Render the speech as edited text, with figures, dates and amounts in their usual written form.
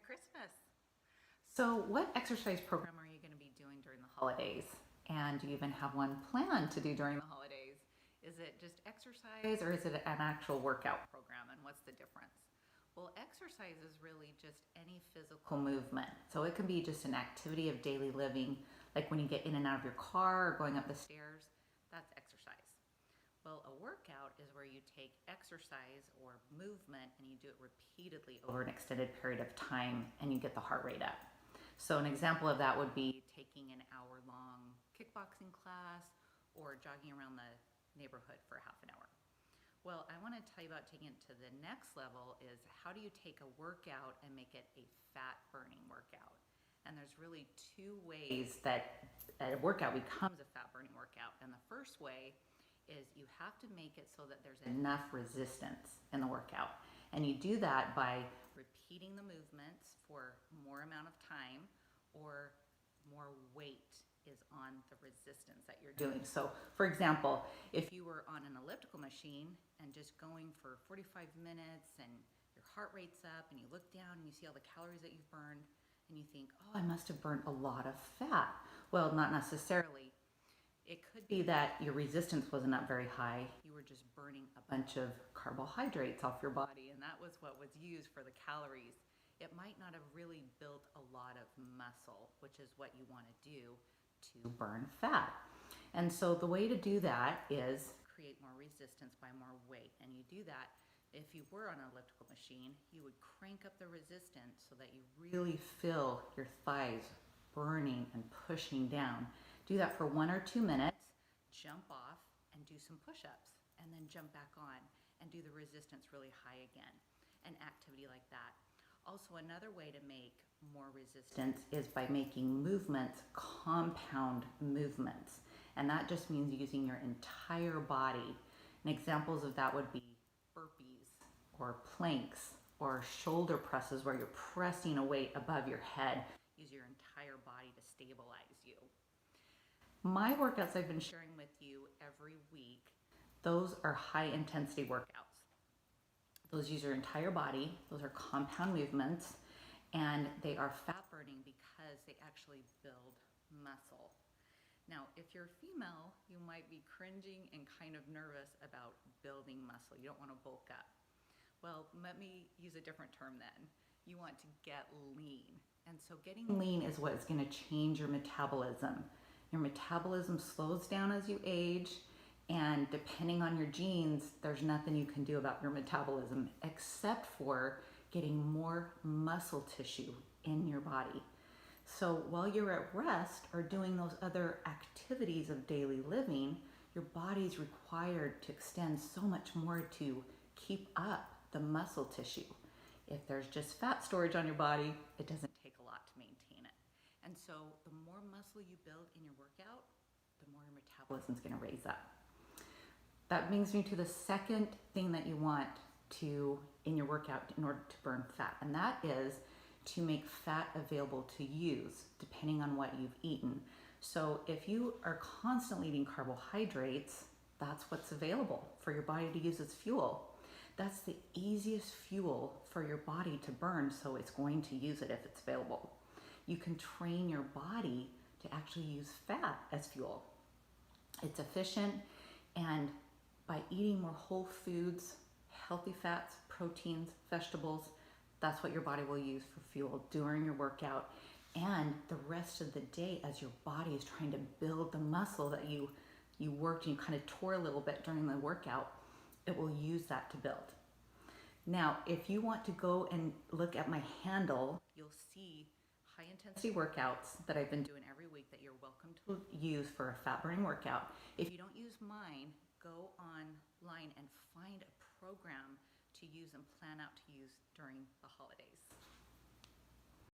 Christmas. So what exercise program are you going to be doing during the holidays? And do you even have one planned to do during the holidays? Is it just exercise or is it an actual workout program, and what's the difference? Well, exercise is really just any physical movement. So it can be just an activity of daily living, like when you get in and out of your car or going up the stairs, that's exercise. Well, a workout is where you take exercise or movement and you do it repeatedly over an extended period of time and you get the heart rate up. So an example of that would be taking an hour-long kickboxing class or jogging around the neighborhood for half an hour. Well, I want to tell you about taking it to the next level is how do you take a workout and make it a fat-burning workout? And there's really two ways that a workout becomes a fat-burning workout. And the first way is you have to make it so that there's enough resistance in the workout. And you do that by repeating the movements for more amount of time, or more weight is on the resistance that you're doing. So for example, if you were on an elliptical machine and just going for 45 minutes and your heart rate's up and you look down and you see all the calories that you've burned and you think, oh, I must have burned a lot of fat. Well, not necessarily. It could be that your resistance wasn't up very high. You were just burning a bunch of carbohydrates off your body, and that was what was used for the calories. It might not have really built a lot of muscle, which is what you want to do to burn fat. And so the way to do that is create more resistance by more weight. And you do that if you were on an elliptical machine, you would crank up the resistance so that you really feel your thighs burning and pushing down. Do that for 1 or 2 minutes, jump off and do some push-ups, and then jump back on and do the resistance really high again. An activity like that. Also, another way to make more resistance is by making movements compound movements. And that just means using your entire body. And examples of that would be burpees or planks or shoulder presses where you're pressing a weight above your head. Use your entire body to stabilize you. My workouts I've been sharing with you every week, those are high intensity workouts. Those use your entire body, those are compound movements, and they are fat burning because they actually build muscle. Now, if you're female, you might be cringing and kind of nervous about building muscle. You don't want to bulk up. Well, let me use a different term then. You want to get lean. And so getting lean is what's going to change your metabolism. Your metabolism slows down as you age, and depending on your genes, there's nothing you can do about your metabolism except for getting more muscle tissue in your body. So while you're at rest or doing those other activities of daily living, your body's required to extend so much more to keep up the muscle tissue. If there's just fat storage on your body, it doesn't take a lot to maintain it. And so the more muscle you build in your workout, the more your metabolism is going to raise up. That brings me to the second thing that you want to in your workout in order to burn fat, and that is to make fat available to use depending on what you've eaten. So if you are constantly eating carbohydrates, that's what's available for your body to use as fuel. That's the easiest fuel for your body to burn, so it's going to use it if it's available. You can train your body to actually use fat as fuel. It's efficient, and by eating more whole foods, healthy fats, proteins, vegetables, that's what your body will use for fuel during your workout and the rest of the day as your body is trying to build the muscle that you worked and you kind of tore a little bit during the workout. It will use that to build. Now, if you want to go and look at my handle, you'll see high intensity workouts that I've been doing every week that you're welcome to use for a fat burning workout. If you don't use mine, go online and find a program to use and plan out to use during the holidays.